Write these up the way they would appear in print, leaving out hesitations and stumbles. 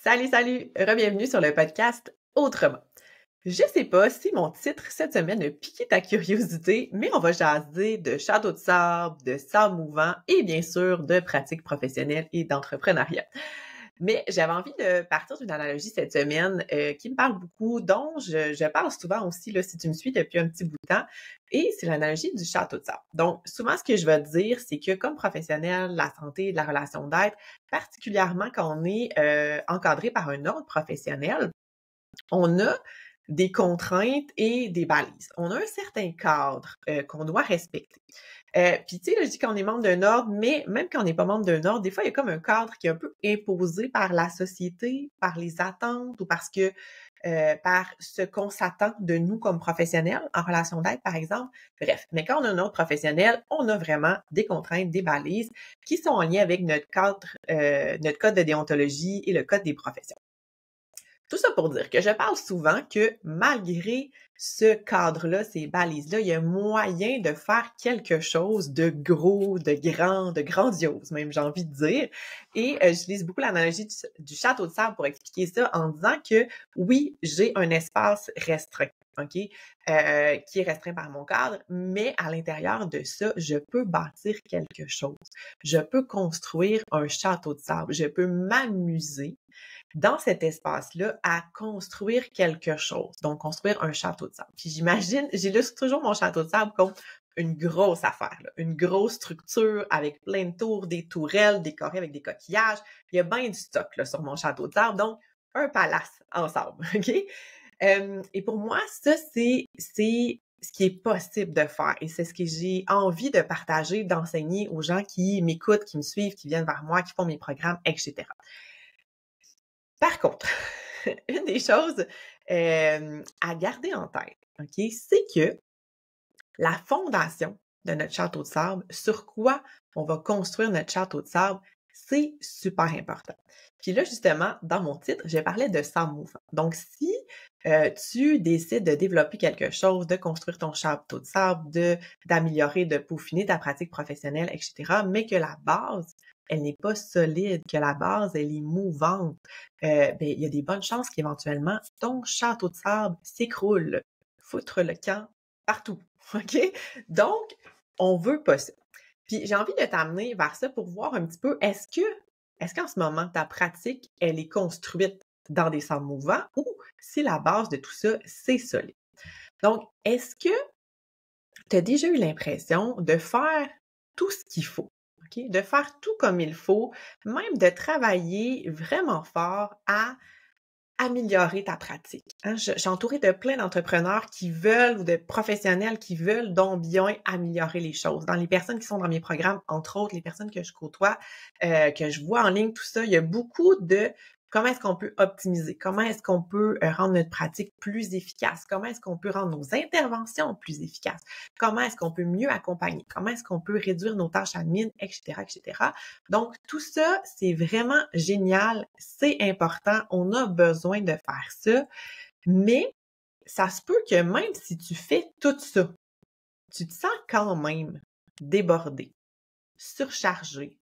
Salut, salut! Bienvenue sur le podcast Autrement. Je sais pas si mon titre cette semaine a piqué ta curiosité, mais on va jaser de château de sable, de sable mouvant et bien sûr de pratiques professionnelles et d'entrepreneuriat. Mais j'avais envie de partir d'une analogie cette semaine qui me parle beaucoup, dont je parle souvent aussi, là, si tu me suis depuis un petit bout de temps, et c'est l'analogie du château de sable. Donc, souvent, ce que je vais te dire, c'est que comme professionnel, la santé, de la relation d'aide, particulièrement quand on est encadré par un ordre professionnel, on a des contraintes et des balises. On a un certain cadre qu'on doit respecter. Puis tu sais, là, je dis qu'on est membre d'un ordre, mais même quand on n'est pas membre d'un ordre, des fois, il y a comme un cadre qui est un peu imposé par la société, par les attentes ou parce que par ce qu'on s'attend de nous comme professionnels en relation d'aide, par exemple. Bref, mais quand on a un ordre professionnel, on a vraiment des contraintes, des balises qui sont en lien avec notre cadre, notre code de déontologie et le code des professions. Tout ça pour dire que je parle souvent que malgré ce cadre-là, ces balises-là, il y a moyen de faire quelque chose de gros, de grand, de grandiose, même j'ai envie de dire. Et j'utilise beaucoup l'analogie du château de sable pour expliquer ça en disant que oui, j'ai un espace restreint. OK? Qui est restreint par mon cadre, mais à l'intérieur de ça, je peux bâtir quelque chose. Je peux construire un château de sable. Je peux m'amuser dans cet espace-là à construire quelque chose. Donc, construire un château de sable. Puis j'imagine, j'illustre toujours mon château de sable comme une grosse affaire, là, une grosse structure avec plein de tours, des tourelles décorées avec des coquillages. Il y a bien du stock là, sur mon château de sable. Donc, un palace en sable, OK? Et pour moi, ça, c'est ce qui est possible de faire. Et c'est ce que j'ai envie de partager, d'enseigner aux gens qui m'écoutent, qui me suivent, qui viennent vers moi, qui font mes programmes, etc. Par contre, une des choses à garder en tête, OK, c'est que la fondation de notre château de sable, sur quoi on va construire notre château de sable, c'est super important. Puis là, justement, dans mon titre, je parlais de sable mouvant. Donc, si tu décides de développer quelque chose, de construire ton château de sable, d'améliorer, de peaufiner ta pratique professionnelle, etc., mais que la base, elle n'est pas solide, que la base, elle est mouvante, ben, il y a des bonnes chances qu'éventuellement, ton château de sable s'écroule, foutre le camp partout. OK? Donc, on veut pas ça. Puis j'ai envie de t'amener vers ça pour voir un petit peu, est-ce qu'en ce moment, ta pratique, elle est construite dans des sables mouvants ou si la base de tout ça, c'est solide? Donc, est-ce que tu as déjà eu l'impression de faire tout ce qu'il faut? OK? De faire tout comme il faut, même de travailler vraiment fort à améliorer ta pratique. Hein? Je suis entourée de plein d'entrepreneurs qui veulent ou de professionnels qui veulent donc bien améliorer les choses. Dans les personnes qui sont dans mes programmes, entre autres, les personnes que je côtoie, que je vois en ligne, tout ça, il y a beaucoup de comment est-ce qu'on peut optimiser, comment est-ce qu'on peut rendre notre pratique plus efficace, comment est-ce qu'on peut rendre nos interventions plus efficaces, comment est-ce qu'on peut mieux accompagner, comment est-ce qu'on peut réduire nos tâches admin, etc., etc. Donc, tout ça, c'est vraiment génial, c'est important, on a besoin de faire ça, mais ça se peut que même si tu fais tout ça, tu te sens quand même débordé, surchargé,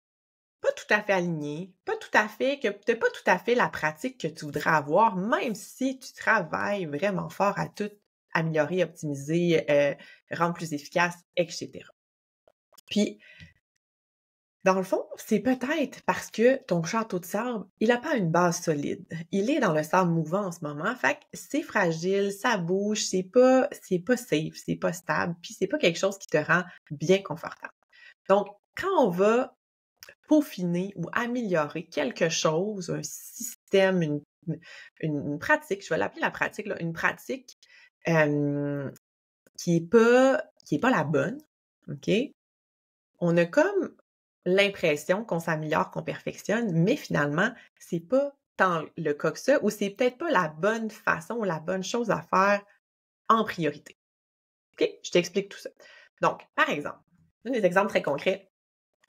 pas tout à fait aligné, pas tout à fait, que tu n'as pas tout à fait la pratique que tu voudrais avoir, même si tu travailles vraiment fort à tout améliorer, optimiser, rendre plus efficace, etc. Puis, dans le fond, c'est peut-être parce que ton château de sable, il n'a pas une base solide. Il est dans le sable mouvant en ce moment, fait que c'est fragile, ça bouge, c'est pas safe, c'est pas stable, puis c'est pas quelque chose qui te rend bien confortable. Donc, quand on va peaufiner ou améliorer quelque chose, un système, une pratique, je vais l'appeler la pratique, là, une pratique qui est pas la bonne, OK? On a comme l'impression qu'on s'améliore, qu'on perfectionne, mais finalement, c'est pas tant le cas que ça, ou c'est peut-être pas la bonne façon ou la bonne chose à faire en priorité. OK? Je t'explique tout ça. Donc, par exemple, un des exemples très concrets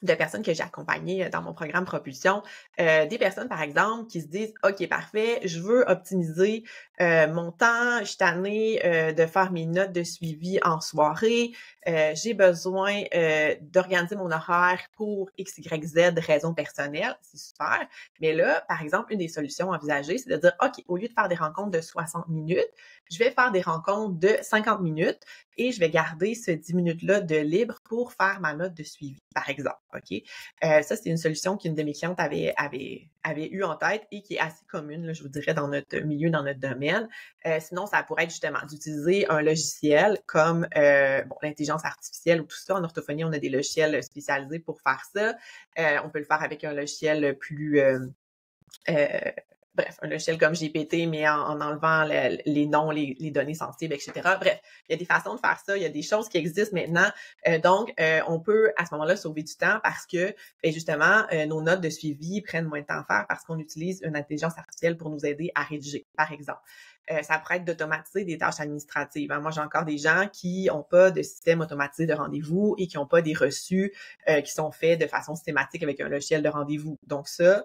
de personnes que j'ai accompagnées dans mon programme Propulsion, des personnes, par exemple, qui se disent « OK, parfait, je veux optimiser mon temps, je suis tannée de faire mes notes de suivi en soirée, j'ai besoin d'organiser mon horaire pour X, Y, Z raisons personnelles, c'est super. Mais là, par exemple, une des solutions envisagées, c'est de dire, OK, au lieu de faire des rencontres de 60 minutes, je vais faire des rencontres de 50 minutes et je vais garder ce 10 minutes-là de libre pour faire ma note de suivi, par exemple. OK? Ça, c'est une solution qu'une de mes clientes avait eu en tête et qui est assez commune, là, je vous dirais, dans notre milieu, dans notre domaine. Sinon, ça pourrait être justement d'utiliser un logiciel comme l'intelligence artificielle ou tout ça. En orthophonie, on a des logiciels spécialisés pour faire ça. On peut le faire avec un logiciel plus bref, un logiciel comme GPT, mais en enlevant les noms, les données sensibles, etc. Bref, il y a des façons de faire ça, il y a des choses qui existent maintenant. Donc, on peut à ce moment-là sauver du temps parce que, justement, nos notes de suivi prennent moins de temps à faire parce qu'on utilise une intelligence artificielle pour nous aider à rédiger, par exemple. Ça pourrait être d'automatiser des tâches administratives. Moi, j'ai encore des gens qui n'ont pas de système automatisé de rendez-vous et qui n'ont pas des reçus qui sont faits de façon systématique avec un logiciel de rendez-vous. Donc ça,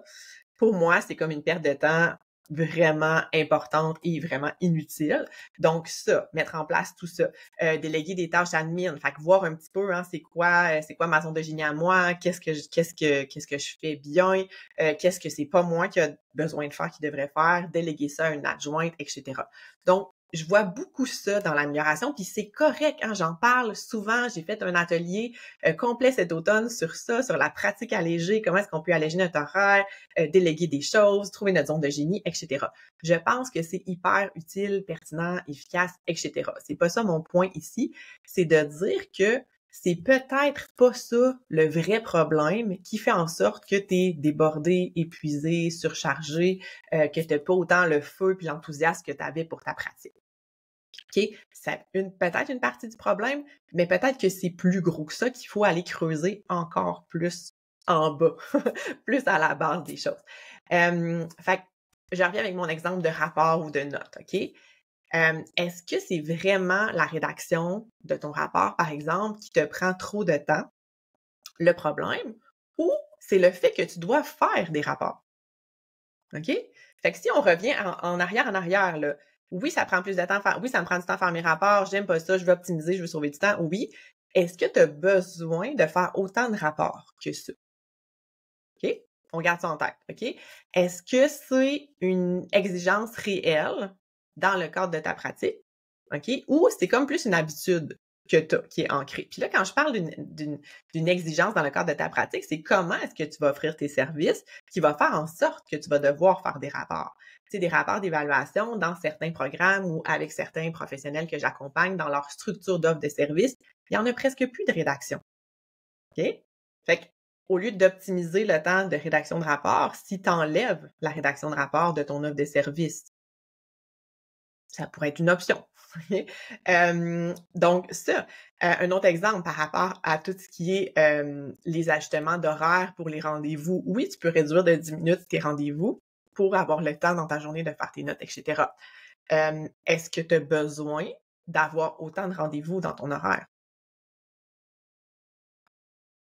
pour moi, c'est comme une perte de temps vraiment importante et vraiment inutile. Donc ça, mettre en place tout ça, déléguer des tâches admin, fait que voir un petit peu c'est quoi ma zone de génie à moi, qu'est-ce que je fais bien, qu'est-ce que c'est pas moi qui a besoin de faire, qui devrait faire, déléguer ça à une adjointe, etc. Donc je vois beaucoup ça dans l'amélioration, puis c'est correct, j'en parle souvent. J'ai fait un atelier complet cet automne sur ça, sur la pratique allégée, comment est-ce qu'on peut alléger notre horaire, déléguer des choses, trouver notre zone de génie, etc. Je pense que c'est hyper utile, pertinent, efficace, etc. C'est pas ça mon point ici, c'est de dire que c'est peut-être pas ça le vrai problème qui fait en sorte que tu es débordé, épuisé, surchargé, que tu n'as pas autant le feu et l'enthousiasme que tu avais pour ta pratique. OK? C'est peut-être une partie du problème, mais peut-être que c'est plus gros que ça, qu'il faut aller creuser encore plus en bas, plus à la base des choses. Fait que je reviens avec mon exemple de rapport ou de note, OK? Est-ce que c'est vraiment la rédaction de ton rapport, par exemple, qui te prend trop de temps, le problème, ou c'est le fait que tu dois faire des rapports? OK? Fait que si on revient en arrière, là, oui, ça prend plus de temps à faire. Oui, ça me prend du temps à faire mes rapports. J'aime pas ça. Je veux optimiser. Je veux sauver du temps. Oui. Est-ce que tu as besoin de faire autant de rapports que ça? OK? On garde ça en tête. OK? Est-ce que c'est une exigence réelle dans le cadre de ta pratique? OK? Ou c'est comme plus une habitude que tu as, qui est ancrée. Puis là, quand je parle d'une exigence dans le cadre de ta pratique, c'est comment est-ce que tu vas offrir tes services qui va faire en sorte que tu vas devoir faire des rapports. Tu sais, des rapports d'évaluation dans certains programmes ou avec certains professionnels que j'accompagne dans leur structure d'offre de services, il y en a presque plus de rédaction. OK? Fait que, au lieu d'optimiser le temps de rédaction de rapport, si tu enlèves la rédaction de rapport de ton offre de service, ça pourrait être une option. Donc ça, un autre exemple par rapport à tout ce qui est les ajustements d'horaire pour les rendez-vous. Oui, tu peux réduire de 10 minutes tes rendez-vous pour avoir le temps dans ta journée de faire tes notes, etc. Est-ce que tu as besoin d'avoir autant de rendez-vous dans ton horaire?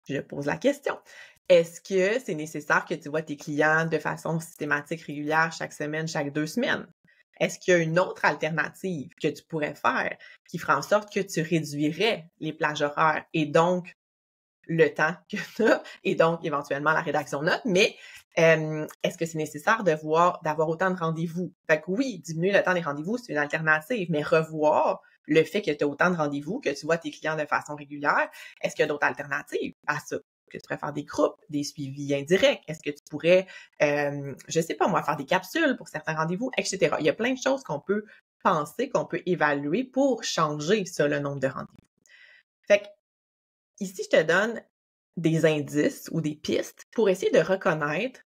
Je pose la question. Est-ce que c'est nécessaire que tu vois tes clients de façon systématique, régulière, chaque semaine, chaque 2 semaines? Est-ce qu'il y a une autre alternative que tu pourrais faire qui ferait en sorte que tu réduirais les plages horaires et donc le temps que tu as et donc éventuellement la rédaction de notes, mais est-ce que c'est nécessaire d'avoir autant de rendez-vous? Fait que oui, diminuer le temps des rendez-vous, c'est une alternative, mais revoir le fait que tu as autant de rendez-vous, que tu vois tes clients de façon régulière, est-ce qu'il y a d'autres alternatives à ça? Que tu pourrais faire des groupes, des suivis indirects? Est-ce que tu pourrais, je sais pas moi, faire des capsules pour certains rendez-vous, etc. Il y a plein de choses qu'on peut penser, qu'on peut évaluer pour changer ça, le nombre de rendez-vous. Fait que ici, je te donne des indices ou des pistes pour essayer de reconnaître,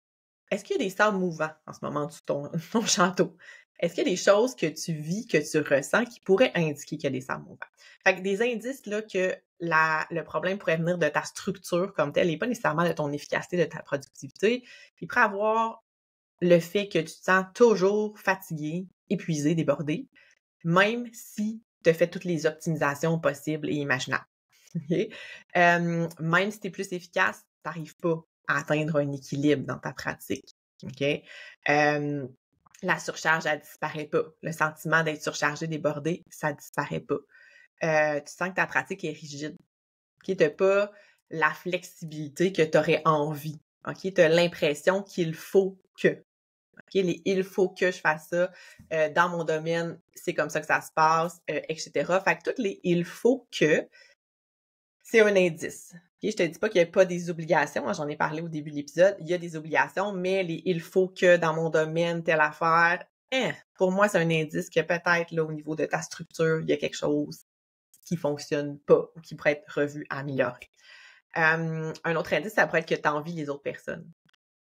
est-ce qu'il y a des sables mouvants en ce moment sur ton château? Est-ce qu'il y a des choses que tu vis, que tu ressens qui pourraient indiquer qu'il y a des sables mouvants? Fait que des indices là, que le problème pourrait venir de ta structure comme telle et pas nécessairement de ton efficacité, de ta productivité. Puis pourrait avoir le fait que tu te sens toujours fatigué, épuisé, débordé, même si tu as fait toutes les optimisations possibles et imaginables. OK? Même si tu es plus efficace, tu n'arrives pas à atteindre un équilibre dans ta pratique. OK? La surcharge, elle disparaît pas. Le sentiment d'être surchargé, débordé, ça disparaît pas. tu sens que ta pratique est rigide. OK? Tu n'as pas la flexibilité que tu aurais envie. OK? Tu as l'impression qu'il faut que. OK? Il faut que je fasse ça dans mon domaine, c'est comme ça que ça se passe, etc. Fait que toutes les il faut que, c'est un indice. OK? Je te dis pas qu'il n'y a pas des obligations, hein, j'en ai parlé au début de l'épisode, il y a des obligations, mais les il faut que dans mon domaine, telle affaire, pour moi, c'est un indice que peut-être là, au niveau de ta structure, il y a quelque chose qui fonctionne pas ou qui pourrait être revu, amélioré. Un autre indice, ça pourrait être que tu envies les autres personnes.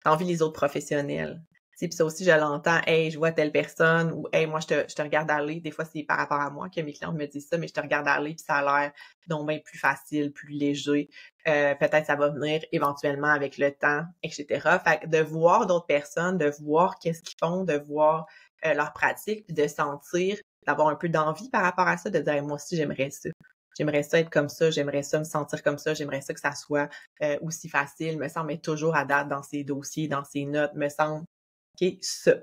Tu envies les autres professionnels. Puis ça aussi, je l'entends, hey, je vois telle personne, ou hey, moi, je te regarde aller. Des fois, c'est par rapport à moi que mes clients me disent ça, mais je te regarde aller, puis ça a l'air donc bien plus facile, plus léger. Peut-être ça va venir éventuellement avec le temps, etc. Fait que de voir d'autres personnes, de voir qu'est-ce qu'ils font, de voir leur pratique, puis de sentir, d'avoir un peu d'envie par rapport à ça, de dire, hey, moi aussi, j'aimerais ça. J'aimerais ça être comme ça, j'aimerais ça me sentir comme ça, j'aimerais ça que ça soit aussi facile, me semble être toujours à date dans ses dossiers, dans ses notes, me semble, OK, ça.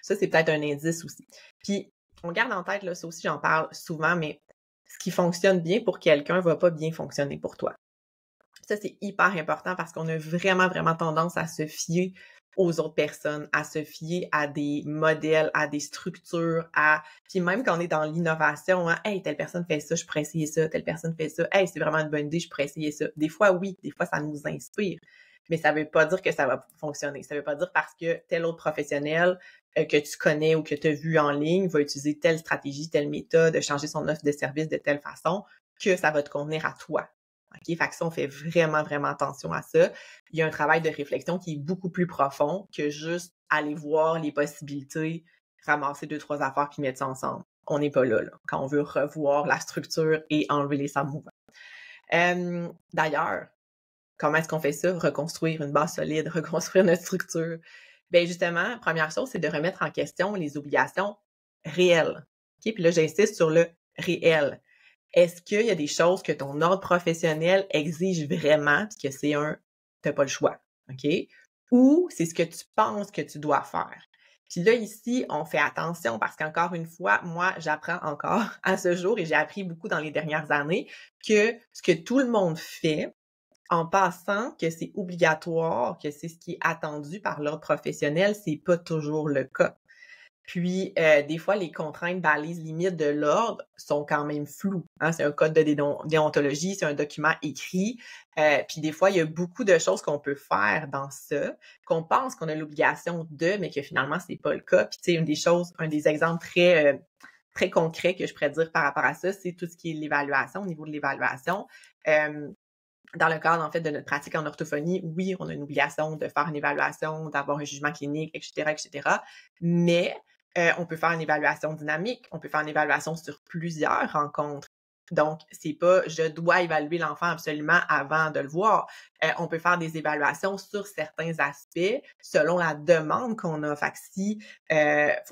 Ça, c'est peut-être un indice aussi. Puis, on garde en tête, là, ça aussi, j'en parle souvent, mais ce qui fonctionne bien pour quelqu'un va pas bien fonctionner pour toi. Ça, c'est hyper important parce qu'on a vraiment, vraiment tendance à se fier aux autres personnes, à se fier à des modèles, à des structures, puis même quand on est dans l'innovation, hein, hey, telle personne fait ça, je pourrais essayer ça, telle personne fait ça, hey, c'est vraiment une bonne idée, je pourrais essayer ça. Des fois, oui, des fois, ça nous inspire, mais ça veut pas dire que ça va fonctionner. Ça veut pas dire parce que tel autre professionnel que tu connais ou que tu as vu en ligne va utiliser telle stratégie, telle méthode, changer son offre de service de telle façon que ça va te convenir à toi. OK? Fait que ça, on fait vraiment, vraiment attention à ça. Il y a un travail de réflexion qui est beaucoup plus profond que juste aller voir les possibilités, ramasser 2-3 affaires puis mettre ça ensemble. On n'est pas là, quand on veut revoir la structure et enlever les sables mouvants. D'ailleurs, comment est-ce qu'on fait ça? Reconstruire une base solide, reconstruire notre structure. Bien, justement, première chose, c'est de remettre en question les obligations réelles. OK? Puis là, j'insiste sur le réel. Est-ce qu'il y a des choses que ton ordre professionnel exige vraiment puis que c'est t'as pas le choix, OK? Ou c'est ce que tu penses que tu dois faire? Puis là, ici, on fait attention parce qu'encore une fois, moi, j'apprends encore à ce jour et j'ai appris beaucoup dans les dernières années que ce que tout le monde fait, en passant que c'est obligatoire, que c'est ce qui est attendu par l'ordre professionnel, c'est pas toujours le cas. Puis, des fois, les contraintes, balises, limites de l'ordre sont quand même floues. Hein? C'est un code de déontologie, c'est un document écrit. Puis des fois, il y a beaucoup de choses qu'on peut faire dans ça, qu'on pense qu'on a l'obligation de, mais que finalement, c'est pas le cas. Puis tu sais, un des exemples très, très concrets que je pourrais dire par rapport à ça, c'est tout ce qui est l'évaluation, au niveau de l'évaluation. Dans le cadre, en fait, de notre pratique en orthophonie, oui, on a une obligation de faire une évaluation, d'avoir un jugement clinique, etc., etc. Mais on peut faire une évaluation dynamique, on peut faire une évaluation sur plusieurs rencontres. Donc, c'est pas « je dois évaluer l'enfant absolument avant de le voir ». On peut faire des évaluations sur certains aspects selon la demande qu'on a. Fait que si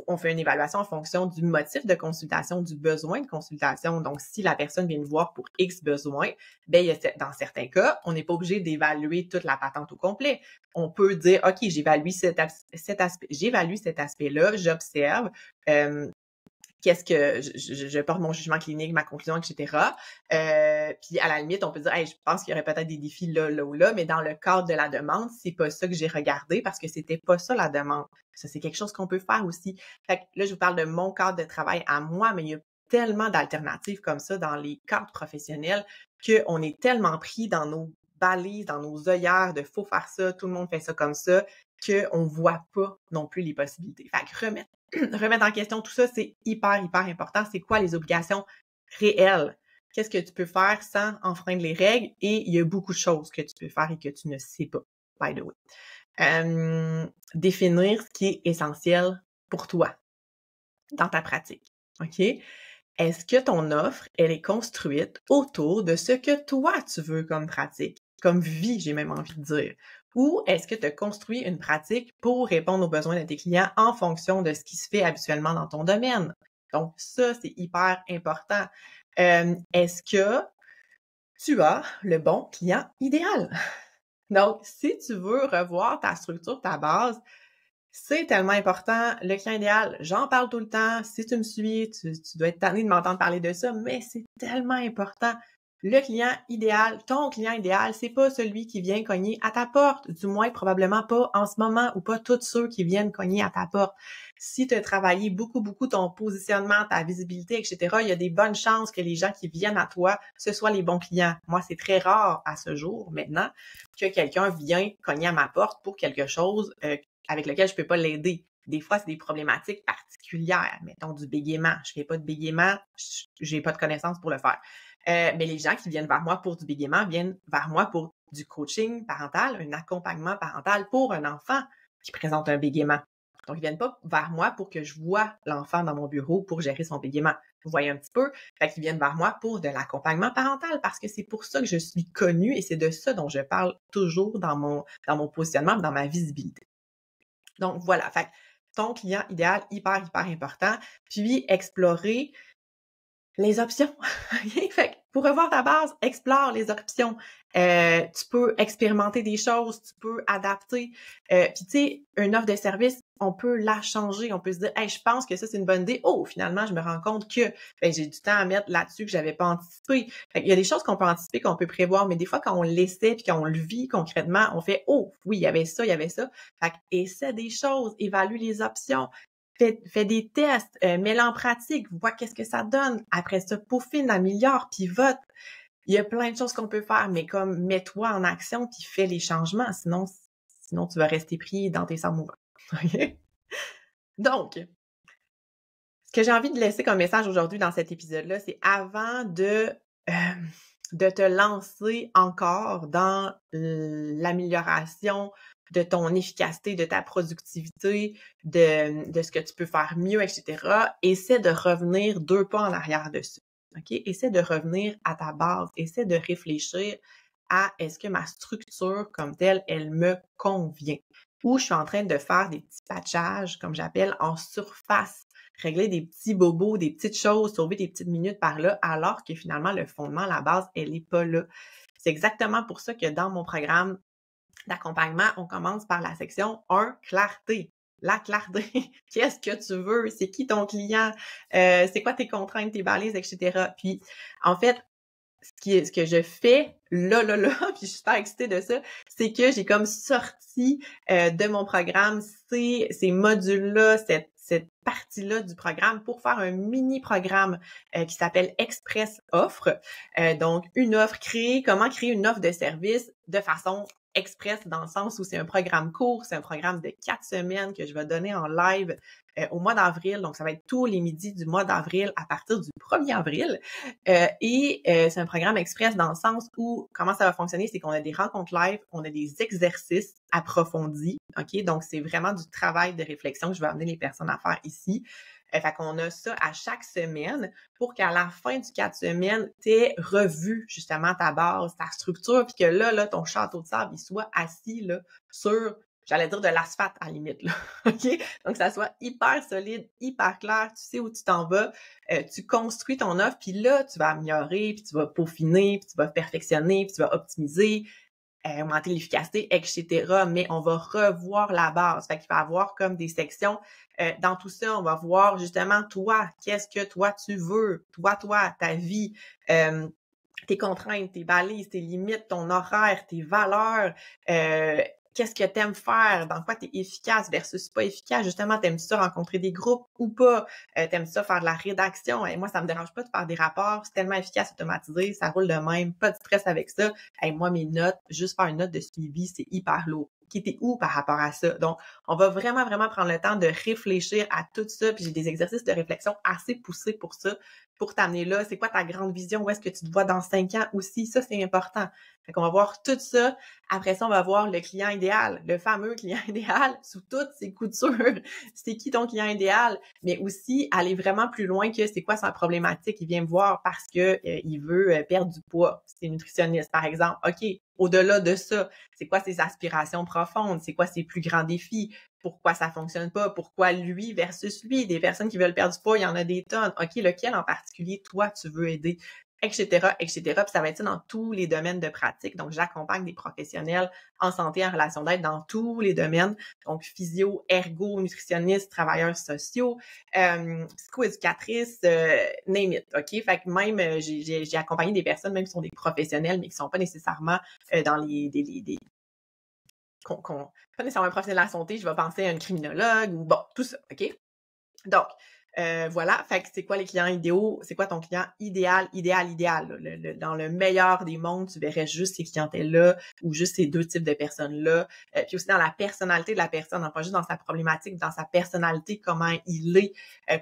on fait une évaluation en fonction du motif de consultation, du besoin de consultation. Donc, si la personne vient nous voir pour X besoin, ben dans certains cas, on n'est pas obligé d'évaluer toute la patente au complet. On peut dire, OK, j'évalue cet aspect-là, j'observe, qu'est-ce que je porte mon jugement clinique, ma conclusion, etc. Puis à la limite, on peut dire, hey, je pense qu'il y aurait peut-être des défis là, là ou là, mais dans le cadre de la demande, c'est pas ça que j'ai regardé parce que c'était pas ça la demande. Ça, c'est quelque chose qu'on peut faire aussi. Fait que là, je vous parle de mon cadre de travail à moi, mais il y a tellement d'alternatives comme ça dans les cadres professionnels qu'on est tellement pris dans nos balises, dans nos œillères de faut faire ça, tout le monde fait ça comme ça, qu'on voit pas non plus les possibilités. Fait que remettre en question tout ça, c'est hyper, hyper important. C'est quoi les obligations réelles? Qu'est-ce que tu peux faire sans enfreindre les règles? Et il y a beaucoup de choses que tu peux faire et que tu ne sais pas, by the way. Définir ce qui est essentiel pour toi dans ta pratique. OK? Est-ce que ton offre, elle est construite autour de ce que toi, tu veux comme pratique, comme vie, j'ai même envie de dire? Ou est-ce que tu as construit une pratique pour répondre aux besoins de tes clients en fonction de ce qui se fait habituellement dans ton domaine? Donc, ça, c'est hyper important. Est-ce que tu as le bon client idéal? Donc, si tu veux revoir ta structure, ta base, C'est tellement important. Le client idéal, j'en parle tout le temps. Si tu me suis, tu dois être tanné de m'entendre parler de ça, mais c'est tellement important. Le client idéal, ton client idéal, c'est pas celui qui vient cogner à ta porte, du moins probablement pas en ce moment ou pas tous ceux qui viennent cogner à ta porte. Si tu as travaillé beaucoup ton positionnement, ta visibilité, etc., il y a des bonnes chances que les gens qui viennent à toi, ce soient les bons clients. Moi, c'est très rare à ce jour maintenant que quelqu'un vient cogner à ma porte pour quelque chose avec lequel je peux pas l'aider. Des fois, c'est des problématiques particulières, mettons du bégaiement. Je fais pas de bégaiement, j'ai pas de connaissances pour le faire. Mais les gens qui viennent vers moi pour du bégaiement viennent vers moi pour du coaching parental, un accompagnement parental pour un enfant qui présente un bégaiement. Donc, ils viennent pas vers moi pour que je vois l'enfant dans mon bureau pour gérer son bégaiement. Vous voyez un petit peu? Fait qu'ils viennent vers moi pour de l'accompagnement parental parce que c'est pour ça que je suis connue et c'est de ça dont je parle toujours dans mon positionnement, dans ma visibilité. Donc, voilà. Fait que ton client idéal, hyper important. Puis, explorer les options. Fait que pour revoir ta base, explore les options. Tu peux expérimenter des choses, tu peux adapter. Puis tu sais, une offre de service, on peut la changer. On peut se dire, hey, je pense que ça c'est une bonne idée. Oh, finalement, je me rends compte que j'ai du temps à mettre là-dessus que j'avais pas anticipé. Fait qu'il y a des choses qu'on peut anticiper, qu'on peut prévoir, mais des fois quand on l'essaie puis quand on le vit concrètement, on fait, oh, oui, il y avait ça, il y avait ça. Fait que essaie des choses, évalue les options. Fais des tests, mets-le en pratique, vois qu'est-ce que ça donne. Après ça, peaufine, améliore, pivote. Il y a plein de choses qu'on peut faire, mais comme mets-toi en action puis fais les changements, sinon tu vas rester pris dans tes sangs mouvants. OK? Donc, ce que j'ai envie de laisser comme message aujourd'hui dans cet épisode-là, c'est avant de te lancer encore dans l'amélioration de ton efficacité, de ta productivité, de ce que tu peux faire mieux, etc., essaie de revenir 2 pas en arrière dessus. OK? Essaie de revenir à ta base. Essaie de réfléchir à est-ce que ma structure comme telle, elle me convient? Ou je suis en train de faire des petits patchages, comme j'appelle, en surface, régler des petits bobos, des petites choses, sauver des petites minutes par là, alors que finalement, le fondement, la base, elle est pas là. C'est exactement pour ça que dans mon programme d'accompagnement, on commence par la section 1, clarté. La clarté. Qu'est-ce que tu veux? C'est qui ton client? C'est quoi tes contraintes, tes balises, etc. Puis, en fait, ce que je fais là, puis je suis super excitée de ça, c'est que j'ai comme sorti de mon programme ces modules-là, cette partie-là du programme pour faire un mini-programme qui s'appelle Express Offre. Donc, une offre comment créer une offre de service de façon express dans le sens où c'est un programme court, c'est un programme de 4 semaines que je vais donner en live au mois d'avril. Donc, ça va être tous les midis du mois d'avril à partir du 1er avril. C'est un programme express dans le sens où, comment ça va fonctionner, c'est qu'on a des rencontres live, on a des exercices approfondis, OK? Donc, c'est vraiment du travail de réflexion que je vais amener les personnes à faire ici. Fait qu'on a ça à chaque semaine pour qu'à la fin du 4 semaines, tu aies revu justement ta base, ta structure, puis que là, ton château de sable, il soit assis là, sur, j'allais dire de l'asphalte à la limite, là. OK? Donc, ça soit hyper solide, hyper clair, tu sais où tu t'en vas, tu construis ton offre, puis là, tu vas améliorer, puis tu vas peaufiner, puis tu vas perfectionner, puis tu vas optimiser, augmenter l'efficacité, etc. Mais on va revoir la base. Fait qu'il va y avoir comme des sections. Dans tout ça, on va voir justement toi, qu'est-ce que toi tu veux, toi, ta vie, tes contraintes, tes balises, tes limites, ton horaire, tes valeurs, qu'est-ce que t'aimes faire, dans quoi t'es efficace versus pas efficace. Justement, t'aimes ça rencontrer des groupes ou pas, t'aimes ça faire de la rédaction. Et moi, ça me dérange pas de faire des rapports, c'est tellement efficace, automatisé, ça roule de même, pas de stress avec ça. Et moi, mes notes, juste faire une note de suivi, c'est hyper lourd. Qui était où par rapport à ça? Donc, on va vraiment prendre le temps de réfléchir à tout ça. Puis j'ai des exercices de réflexion assez poussés pour ça, pour t'amener là. C'est quoi ta grande vision? Où est-ce que tu te vois dans 5 ans aussi? Ça, c'est important. Fait qu'on va voir tout ça. Après ça, on va voir le client idéal, le fameux client idéal sous toutes ses coutures. C'est qui ton client idéal? Mais aussi, aller vraiment plus loin que c'est quoi sa problématique. Il vient me voir parce que il veut perdre du poids. C'est nutritionniste, par exemple. OK, au-delà de ça, c'est quoi ses aspirations profondes? C'est quoi ses plus grands défis? Pourquoi ça fonctionne pas? Pourquoi lui versus lui? Des personnes qui veulent perdre du poids, il y en a des tonnes. OK, lequel en particulier, toi, tu veux aider? etc., etc. Puis ça va être ça dans tous les domaines de pratique. Donc, j'accompagne des professionnels en santé, en relation d'aide dans tous les domaines. Donc, physio, ergo, nutritionniste, travailleurs sociaux, psychoéducatrice, name it, OK? Fait que même, j'ai accompagné des personnes, même qui sont des professionnels, mais qui sont pas nécessairement dans pas nécessairement un professionnel de la santé, je vais penser à un criminologue ou bon, tout ça, OK? Donc, voilà, fait que c'est quoi les clients idéaux? C'est quoi ton client idéal, idéal, là? Dans le meilleur des mondes, tu verrais juste ces clientèles-là ou juste ces deux types de personnes-là. Puis aussi dans la personnalité de la personne, non pas juste dans sa problématique, dans sa personnalité, comment il est,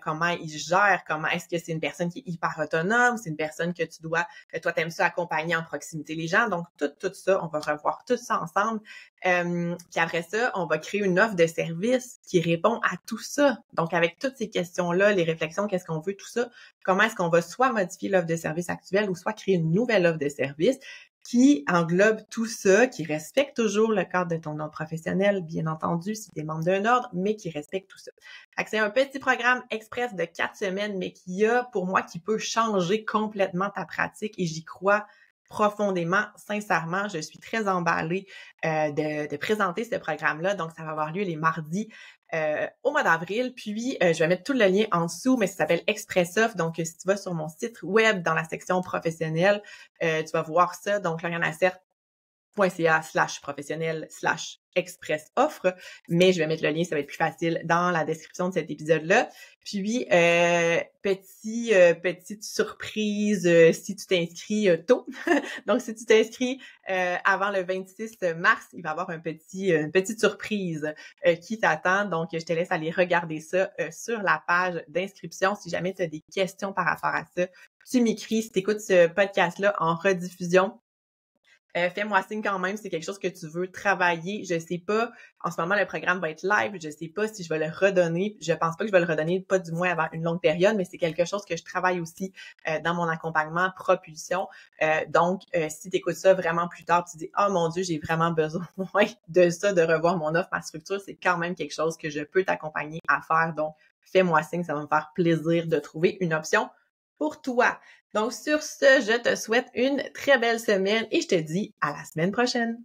comment il gère, comment est-ce que c'est une personne qui est hyper autonome, c'est une personne que tu dois, toi, t'aimes ça accompagner en proximité les gens. Donc, tout ça, on va revoir tout ça ensemble. Puis après ça, on va créer une offre de service qui répond à tout ça. Donc, avec toutes ces questions-là, les réflexions, qu'est-ce qu'on veut, tout ça, comment est-ce qu'on va soit modifier l'offre de service actuelle ou soit créer une nouvelle offre de service qui englobe tout ça, qui respecte toujours le cadre de ton ordre professionnel, bien entendu, si tu es membre d'un ordre, mais qui respecte tout ça. Fait que c'est un petit programme express de 4 semaines, mais pour moi, qui peut changer complètement ta pratique et j'y crois profondément, sincèrement, je suis très emballée de présenter ce programme-là. Donc, ça va avoir lieu les mardis au mois d'avril. Puis, je vais mettre tout le lien en dessous, mais ça s'appelle Expressoff. Donc, si tu vas sur mon site web dans la section professionnelle, tu vas voir ça. Donc, lorianassert.ca/professionnel/express offre, mais je vais mettre le lien, ça va être plus facile dans la description de cet épisode-là. Puis, petite surprise si tu t'inscris tôt. Donc, si tu t'inscris avant le 26 mars, il va y avoir une petite surprise qui t'attend. Donc, je te laisse aller regarder ça sur la page d'inscription. Si jamais tu as des questions par rapport à ça, tu m'écris. Si tu écoutes ce podcast-là en rediffusion, fais-moi signe quand même si c'est quelque chose que tu veux travailler. Je sais pas, en ce moment, le programme va être live. Je sais pas si je vais le redonner. Je pense pas que je vais le redonner, pas du moins avant une longue période, mais c'est quelque chose que je travaille aussi dans mon accompagnement propulsion. Donc, si tu écoutes ça vraiment plus tard, tu dis « Oh mon Dieu, j'ai vraiment besoin de ça, de revoir mon offre, ma structure », c'est quand même quelque chose que je peux t'accompagner à faire. Donc, fais-moi signe, ça va me faire plaisir de trouver une option pour toi. Donc, sur ce, je te souhaite une très belle semaine et je te dis à la semaine prochaine.